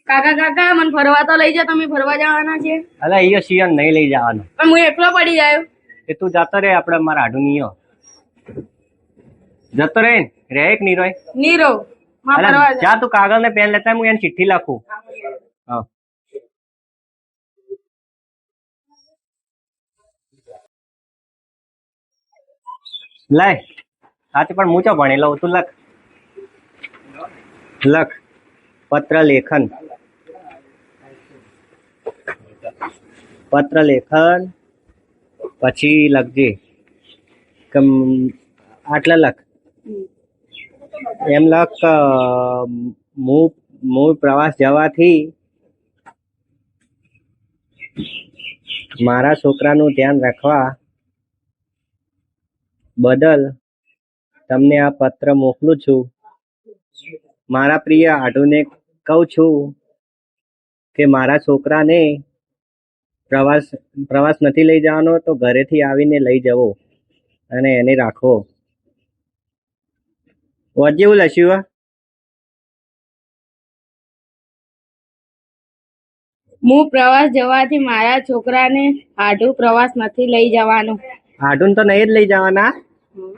કાકા કાકા મને ફરવા તો લઈ જા, તમે ફરવા જવાના છે? અલા એ સિયન નહીં લઈ જવાનો. પણ હું એકલો પડી જાયો. એ તું જતો રે, આપડે મારા આડું નહીં જતો રે એક નહીં રોય નીરો માં ફરવા જા. જા તું કાગળ ને પેન લેતા હું એને ચિઠ્ઠી લખું. હા લાય સાચું પણ હું ચો ભણી લઉં, તું લખ લખ પત્ર લેખન પછી લખજે આટલા લખ એમ લખ હું પ્રવાસ જવાથી મારા છોકરાનું ધ્યાન રાખવા બદલ તમને આ પત્ર મોકલું છું. મારા પ્રિય આઢુને કહું છું કે મારા છોકરાને પ્રવાસ નથી લઈ જવાનો તો ઘરેથી આવીને લઈ જવો અને એને રાખવો. જેવું લખ્યું? હું પ્રવાસ જવાથી મારા છોકરાને આઢું પ્રવાસ નથી લઈ જવાનો. આઢું તો નહીં જ લઈ જવાના,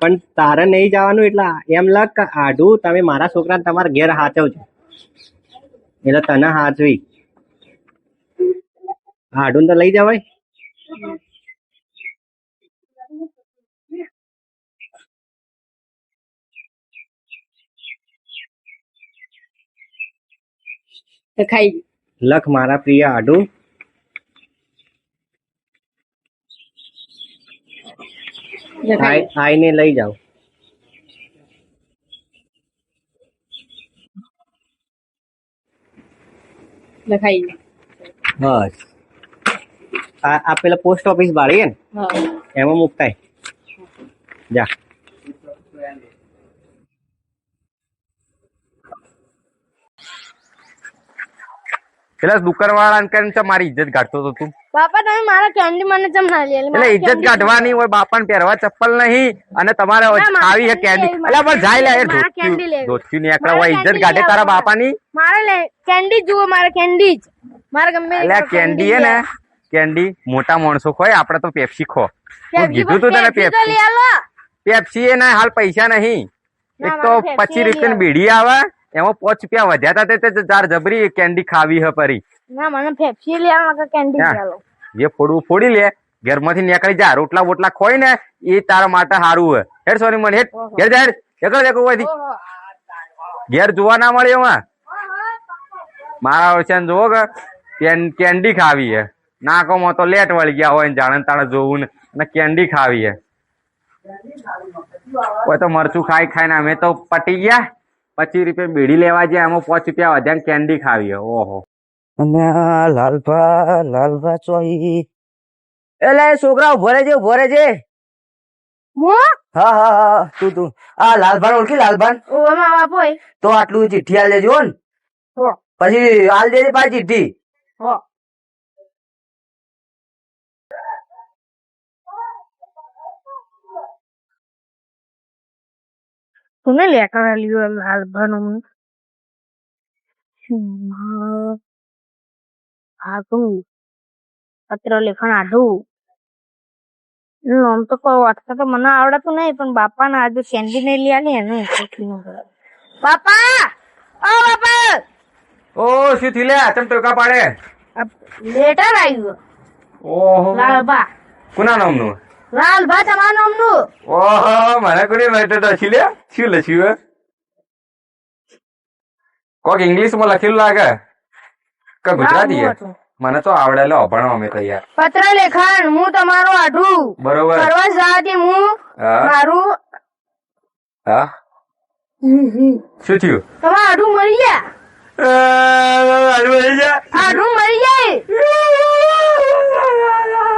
પણ તારે નહીં જવાનું એટલે એમ લખ કે આઢું તમે મારા છોકરાને તમારા ઘેર હાચવજો એટલે તને હાચવી. આઢું તો લઈ જવાય. ખાઈ લખ મારા પ્રિય આઢું આઈને લઈ જાઓ. લખાઈ બસ આ પેલા પોસ્ટ ઓફિસ બાળી ને એમાં મુકતાય જા. પેલા દુકાન વાળા કરીને મારી ઇજ્જત કાઢતો હતો તું. બાપા તમે મારા કેન્ડી મને ચમ ના લે? એટલે ઇજ્જત કાઢવાની હોય, બાપાને પહેરવા ચપ્પલ નહીં અને તમારે આવી છે કેન્ડી. એટલે પણ જાય લે ધોત્યું નીકળે હોય ઇજ્જત કાઢે તારા બાપાની. મારે કેન્ડી જુઓ, મારે કેન્ડી જ મારે ગમે. એટલે કેન્ડી હે ને, કેન્ડી મોટા માણસો ખોય, આપડે તો પેપ્સી ખો. કીધું તું તને પેપ્સી એ ના હાલ પૈસા નહીં. એક તો 25 રૂપિયા બીડી આવે એમાં 5 રૂપિયા વધ્યા હતા તે જાર જબરી કેન્ડી ખાવી હે પરી. ના મને પેપ્સી લેવા કેન્ડી ચાલો. જે ફોડવું ફોડી લે, ઘર માંથી નીકળી જા. રોટલા બોટલા ખોઈ ને એ તારા માટે સારું હે. હેડ સોની મને હેડ ઘેર જા. ઘેર જોવા ના મળે એમાં મારા ઓછા જોવો કે કેન્ડી ખાવી હે. નાકોમાં તો લેટ વળી ગયા હોય જાણે તાણે જોવું ને અને કેન્ડી ખાવી હે. કોઈ તો મરચું ખાઈ ખાઈને અમે તો પટી ગયા. 25 રૂપિયા બીડી લેવા જાય એમાં 5 રૂપિયા વધ્યા કેન્ડી ખાવી હે. ઓહો લાલભા ચોઈ એટલે છોકરા ઉભો રહેજે હા હા હા તું આ લાલભાન ઓળખી? લાલભાન તો આટલું ચિઠ્ઠી હાલ દેજો ને, પછી હાલ દેજે પાછી ચિઠ્ઠી. કોને લેकर लियो लालभान આઢું પત્ર લેખન આઢું આમ તો કોઈ વાંચતા તો મને આવડતું નહીં, પણ બાપા ના આજે કેન્ડી ને લઈ આલી એને બાપા ઓ બાપા ઓ શું થી લે ચમ ટોકા પાડે? લેટર આવ્યું. ઓહો લાલભા કોના નામનું? લાલભા તમારા નામનું. ઓહો મને કોની લેટર લખી લે? શું લખ્યું? કોક ઇંગ્લિશ માં લખેલું લાગે કે ગુજરાતી? મને તો આવડેલો અભણો અમે તો યાર. પત્ર લેખન હું તમારું આઢું બરોબર પ્રવાસ જવાથી હું મારું હા શું થયું? તમારું આઢું મરી ગયા. આઢું મરી જાય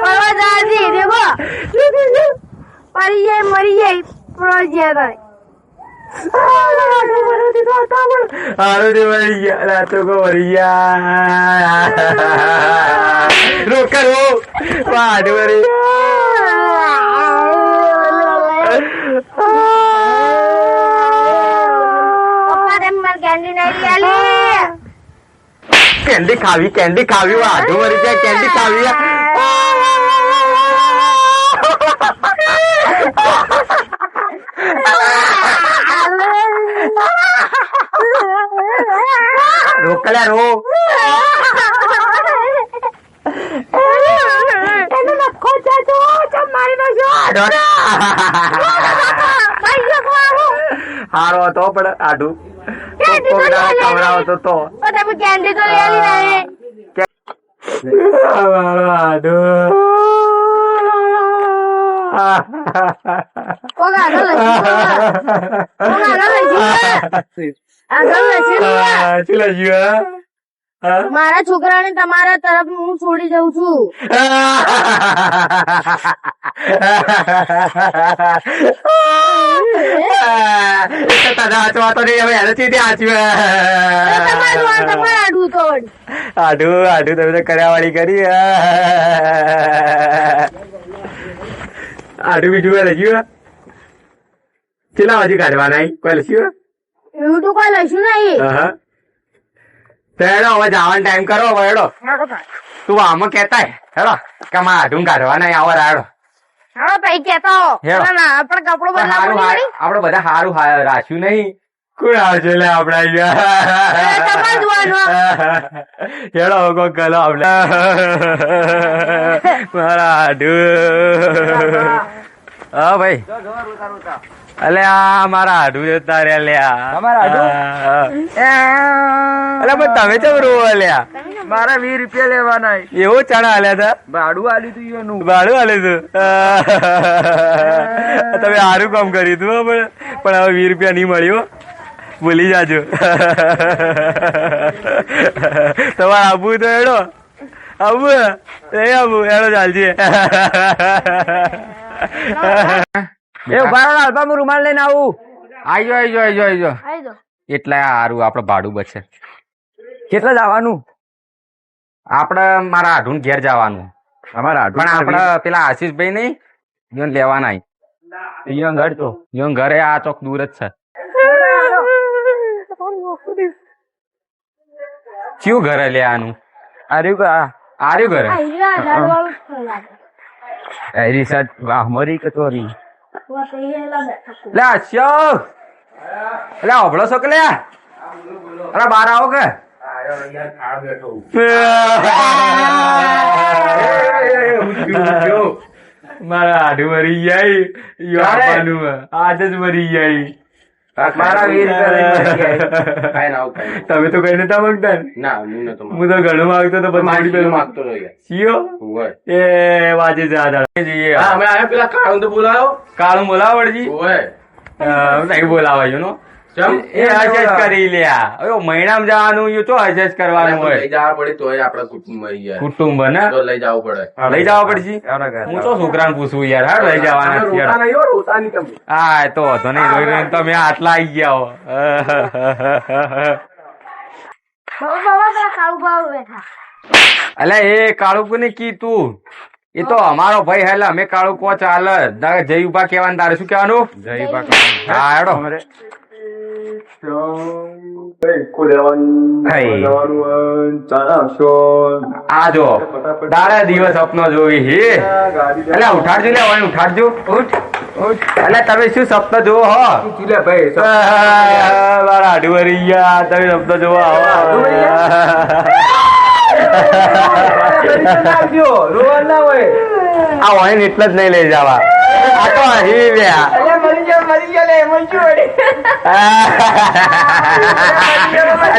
પ્રવાસ જવાથી દેખો મરી જાય પ્રવાસ ગયા. હારું રે મરી ગયા રાતો કો મરી ગયા રોક કરો વાડ મરી પપ્પા તેમ માર કેન્ડી નહીં આલી કેન્ડી ખાવી આઢું મરી જાય કેન્ડી ખાવી રોકલ્યા રો એને નખો જાતો ચમ મારી નાખો હારો હતો પણ આઢું ખવડાવો તો તમે કેન્ડી તો લઈ આલી નહીં મારા છોકરાને તમારા તરફ હું છોડી દઉં છું આઢું તમે કર્યા વાળી કરી આઢું બીજું લખ્યું કેટલા બાજુ કાઢવાના કોઈ લખ્યું એવું તો કોઈ લઈશું નહીં હેડો હવે જવાનો ટાઈમ કરો હવે હેડો તું આમાં કેતા હેડો કે મારા આઢું કાઢવાના આવો હેડો હા ભાઈ કેતો આપડે કપડો બદલાવું આપડે બધા સારું રાખ્યું નહીં કોણ આવશે લે આપડે હેડો કોઈ કલો આપડે મારા આઢું હા ભાઈ અલે આ મારા આઢું જતા રે લ્યા અલે પણ તમે ચમ રોવો લ્યા મારા 20 રૂપિયા લેવાના એવું ચણા હાલ્યા હતા ભાડું આલ્યું તું એનું ભાડું હાલ્યું તું તમે સારું કામ કર્યું તું પણ હવે 20 રૂપિયા નહીં મળ્યો ભૂલી જાજો તમારે આબુ તો હેડો આબુ હેડો ચાલજે રૂમાલ લઈને આવું આઈજો એટલા સારું આપડે ભાડું બચે કેટલા જવાનું આપડે મારા આઢું ઘેર જવાનું પણ આપડે પેલા આશીષભાઈ નહીં ઈયોને લેવાના ઈયોન ઘરે આ ચોક દૂર જ છે કયું ઘરે લેવાનું આર્યું ઘરે રિસર્ચ મરી કચોરી લે અશોક લે ઓભળો છો કે લે અરે બાર આવો કે મારા આઢું મરી જાય આજ જ મરી જાય તમે તો કઈ નતા માંગતા હું તો ઘણું માંગતો તો માંગતો એ વાજે જઈએ કાળું બોલાવો વડજી નહીં બોલાવાય નો એ હજ કરી લ્યા મહિનામાં જવાનું તો હજ કરવાનું હોય કુટુંબ ને લઈ જવું પડશે હું તો છોકરાને પૂછવું યાર હા લઈ જવાના હા તો વાંધો નહીં તમે આટલા આવી ગયા અલે એ કાળુકુ ને કીધું એ તો અમારો ભાઈ હેલા અમે કાળુ કો ચાલે જય ઉભા કેવાનું તારે શું કેવાનું જય ઉભા હા હેડો આ જો દાડા દિવસ સપનો જોઈ હે એટલે ઉઠાડજો લે ઉઠાડજો એટલે તમે શું સપનો જોવો હો મારા આડું ગયા તમે સપનો જોવો આ વાઈન એટલે જ નહીં લઈ જવા આ તો અહીં વ્યા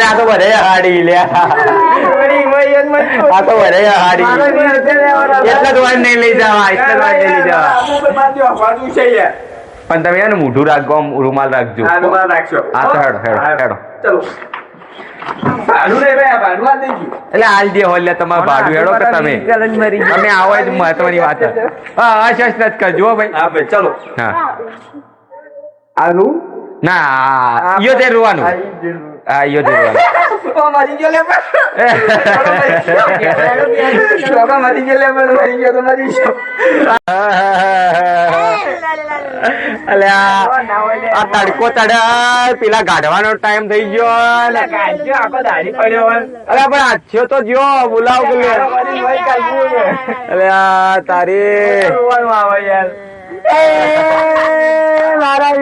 આ તો બધે હાડી લ્યા આ તો બધે હાડી એટલે જ વાઈન નહીં લઈ જવા એટલે જ વાઈન નહીં લઈ જવા પણ તમે એને મોઢું રાખો રૂમાલ રાખજો હા તો હેડો હેડો એટલે હાલ દે હોય તમારે ભાડું હેડો કે તમે આવો જ મહત્વની વાત હા જ કરજો ભાઈ ચલો હા ના યો તે રોવાનું હા યો તે રોવાનું અલ્યા આ તડકો ચડ્યા પેલા ગાઢવાનો ટાઈમ થઈ ગયો અરે પણ આછ્યો તો જો બોલાવ અલ્યા તારી મારા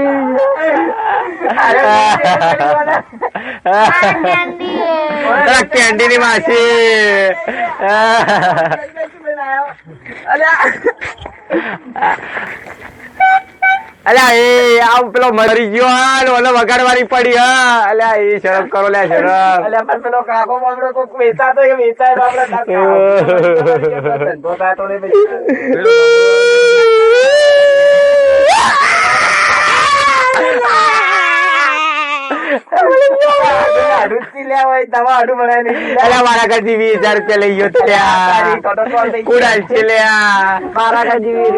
કેન્ડી ની માસી અલ્યા એ આવ પેલો મરી ગયો ઓલો વગાડવાની પડી હા અલ્યા એ શરમ કરો લે શરમ પેલો કાકો બાપડો કોક વેચાતો મારા ઘરથી 20,000 રૂપિયા લઈ ગયો કુડાલ છે મારા ઘરથી 20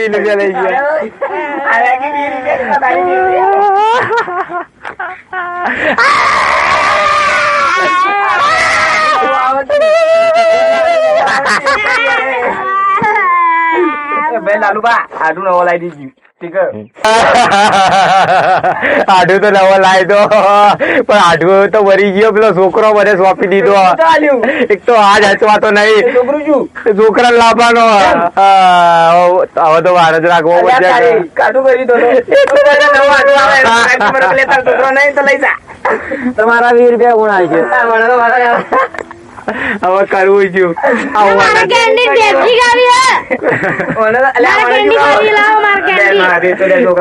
રૂપિયા લઈ ગયો લાલુબા આડું નવો લાવી દીધું આડું તો નવો લાવી દો પણ આડું તો મરી ગયો પેલો છોકરો મને સોંપી દીધો એક તો આજ હચવાતો નહીં છોકરા લાવવાનો હવે તો વાર જ રાખવો તમારા 20 રૂપિયા ગુણાય છે હવે કરવું છું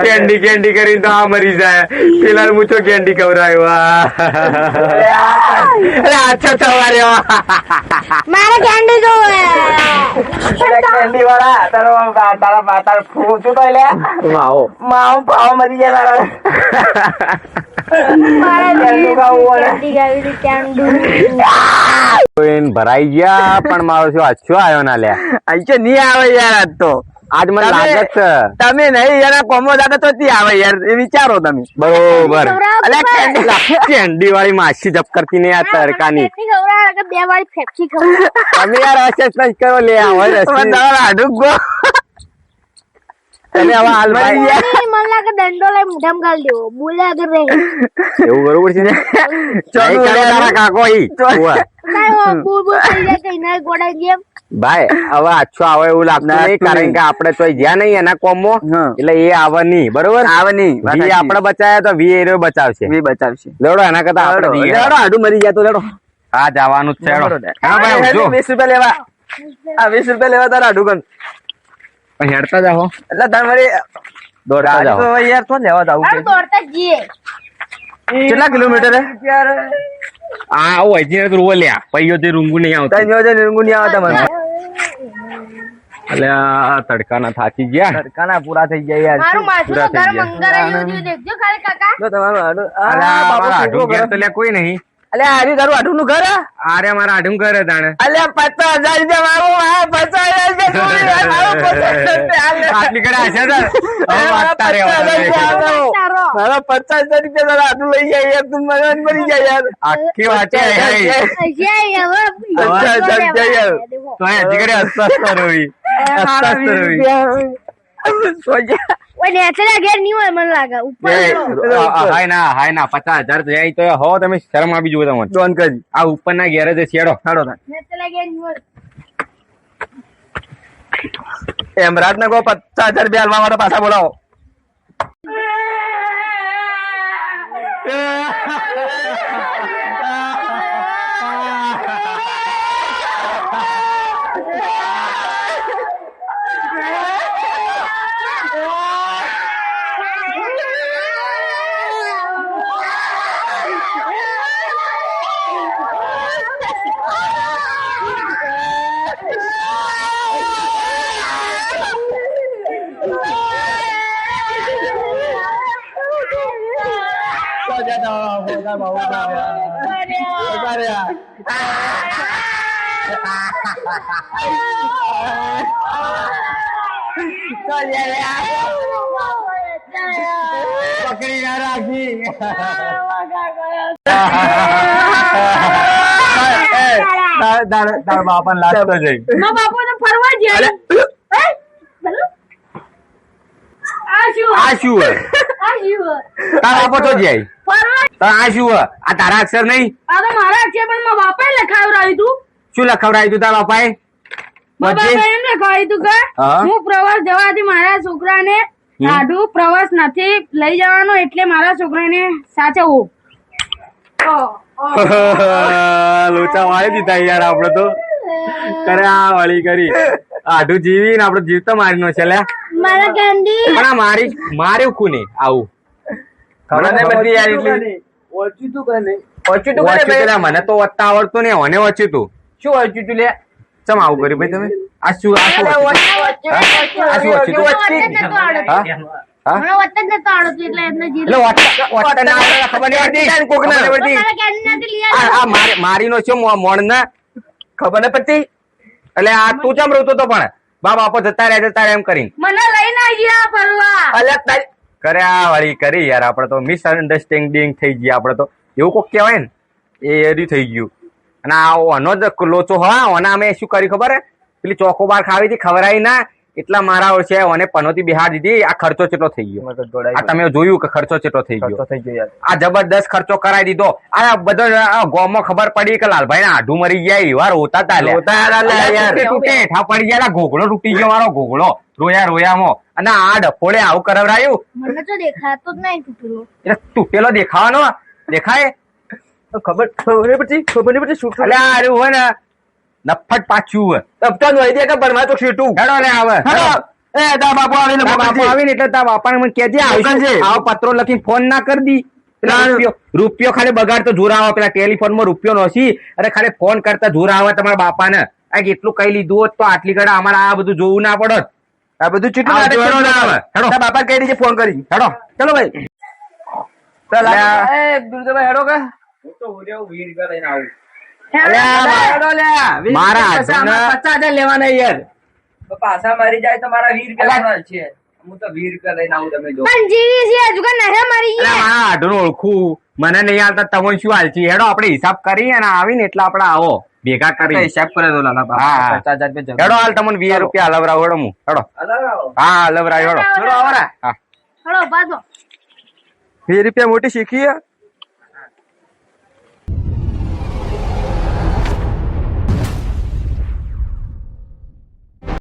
કેન્ડી કેન્ડી કરીને તો આ મરી જાય પેલા મૂછો કેન્ડી ખવડાયો આછો સવારે મારે કેન્ડી જોવે કેન્ડી વાળા તારા શું તો લે માવો પાવો મરી જાય ભરાઈ ગયા પણ મારો શું અચ્છો આવ્યો ના લે અચ્છો નહીં આવે યાર આજ તો આજ મને લાગે છે તમે નહીં યાર કોમો દાદા તો આવે યાર એ વિચારો તમે બરોબર કેન્ડી વાળી માસી જપ કરતી નહીં આ તડકાની બે વાળી ફેફસી ખવડાવે તમે યાર એક્સરસાઇઝ કરો લે આડું ગો તમે હવે હાલ મને લાગે દંડો લઈ મોઢામાં ગાળ દેવો બોલે આગળ રહે એવું બરોબર છે કાકો ભાઈ હવે આછો આવે એવું લાગતું નહીં કારણ કે આપડે તો જ્યાં નહીં એના કોમો એટલે એ આવે નહીં બરોબર આવે નહીં આપડે બચાયા તો વી એરો બચાવશે લેડો એના કરતા આપડે આડું મરી ગયા તો લેડો હા જવાનું જ છે 20 રૂપિયા લેવા 20 રૂપિયા લેવા તારા આડું ગણ હેડતા જાઓ એટલે તમારે દોડતા જાઓ યાર તો લેવા જાવ દોડતા જઈએ કેટલા કિલોમીટર આવું હજી રૂવો લ્યા પૈયો તે રૂંગુ નહીં આવતા રૂંગુ નહીં આવતા મને એટલે તડકાના થાચી ગયા તડકાના પૂરા થઈ ગયા યાર મારું માથું તો ગરમ અંગર આવ્યું દેખજો ખાલી કાકા જો તમારું આડું ઘેર તો લે કોઈ નહીં અલે આરી તારું આઢું નું ઘર અરે મારા આઢું ઘર તાણે અલે 50,000 રૂપિયા મારું 50,000 આટલી કડે હશે ને મારા 50,000 રૂપિયા તારા આઢું લઈ જાય યાર તું મને મરી જાય યાર આખી વાંચે તો હજી કડે હસતા રવિ સોજા હાય ના 50,000 તો જાય તો હો તમે શરમ આપી જુઓ તમને ડોન કરી આ ઉપર ના ઘેર જ છેડો એમરાજ ને કહો 50,000 રૂપિયા હાલવા માટે પાછા બોલાવો પકડી ના રાખી તારા બાપા લાગતો જઈ ફરવા જાય આ શું હે? તારા બાપો તો જાય આ શું હે? આ તારા અક્ષર નહીં મારા છે પણ મારા બાપાએ લખાવડાવ્યું તું શું લખાવડાવ્યું તું તારા બાપાએ મારા બાપાએ એમ લખાવ્યું તું કે હા? હું પ્રવાસ જવાથી મારા છોકરાને આડું પ્રવાસ નથી લઈ જવાનો એટલે મારા છોકરાને સાચવવું લોચા વાળી દીધા યાર આપડે તો કરે આ વાળી કરી આઢું જીવી ને આપડે જીવતો મારી નો છે લે મારા કેન્ડી પણ આ માર્યું કોને આવું મને નહીં બધી યાર એટલી ઓછું તું કને ઓછું લે, મને તો વત્તા આવડતું ને મને ઓછું તું શું ઓછું તું લે ચમ આવું કર્યું ભાઈ તમે આ શું ઓછું તું? હા? હા? મને વટ જ નતો આવડતું એટલે એમને એટલે વત્તા ના આવડે ખબર નહીં પડતી કોકને ખબર પડતી? મારા કેન્ડી નથી લઈ આ મારી નો છે મોણ ને ખબર નહીં પડતી એટલે આ તું ચમ રોતો તો પણ બા બાપો જતા રહ્યા એમ કરીને મને લઈને આવી ગયા ફરવા અલગ તારી કરે આ વાળી કરી યાર આપડે તો મિસઅન્ડરસ્ટેન્ડિંગ થઈ ગઈ આપડે તો એવું કોક કહેવાય ને એ એરી થઈ ગયું અને આ ઓનો જ લોચો હા ઓના અમે શું કર્યું ખબર હે પેલી ચોકોબાર ખાવી હતી ખવરાઈ ના એટલા મારા છે ઓને પનોતી બિહાર દીધી આ ખર્ચો કેટલો થઈ ગયો આ તમે જોયું કે ખર્ચો કેટલો થઈ ગયો આ જબરદસ્ત ખર્ચો કરાવી દીધો આ બધો ગોમો ખબર પડી કે લાલભાઈ ને આઢું મરી ગયા એવા રોતા તા તૂટે ઠા પડી ગયા ઘોઘડો તૂટી ગયો મારો ઘોઘડો રોયામાં અને આ ડફોડે આવું કરાવરાયું મને તો દેખાતો જ નહીં તૂટેલો એટલે તૂટેલો દેખાવાનો દેખાય ખબર નહીં પડતી શું એટલે આ રહ્યું હોય ને નફટ પાછું હોય તપતા નો દે કે બરમાં તો સીટું હેડો લે આવે એ તા બાપુ આવીને તારા બાપુ આવીને એટલે તારા બાપાને મને કહેજે આવો પત્રો લખીને ફોન ના કરી દી પેલા રૂપિયો ખાલી બગાડ તો જોર આવે પેલા ટેલિફોન માં રૂપિયો નોસી અરે ખાલી ફોન કરતા જોર આવે તમારા બાપાને આ કેટલું કઈ લીધું હોત તો આટલી ઘડા અમારે આ બધું જોવું ના પડત આ બધું ચીટું આ જોવાનું ના આવે. હેડો. તારા બાપા કઈ રીતે ફોન કરી હેડો ચલો ભાઈ ચાલ લે. એ દુર્ગાભાઈ હેડો કે હું તો ઉડ્યો વીર કે લઈને આવું હેડો લે મારા હાથમાં 50,000 લેવાના યાર પાછા મારી જાય તો મારા વીર કે છે હું તો વીર કે લઈને આવું તમે જો પણ જીવી છે હજુ કે નહે મરી એટલે ગયા મારા આઢું ઓળખું મને નહીં આવતા તમે શું હાલચી હેડો આપણે હિસાબ કરી અને આવીને એટલે આપણે આવો ભેગા કરી હિસાબ કરે તો લાલા હા. 50,000 હેડો હાલ તમને 20 રૂપિયા હલવરાવ હેડો હું હેડો હા હલવરાવ હેડો હેડો. હા હળો પાછો 20 રૂપિયા મોટી શીખી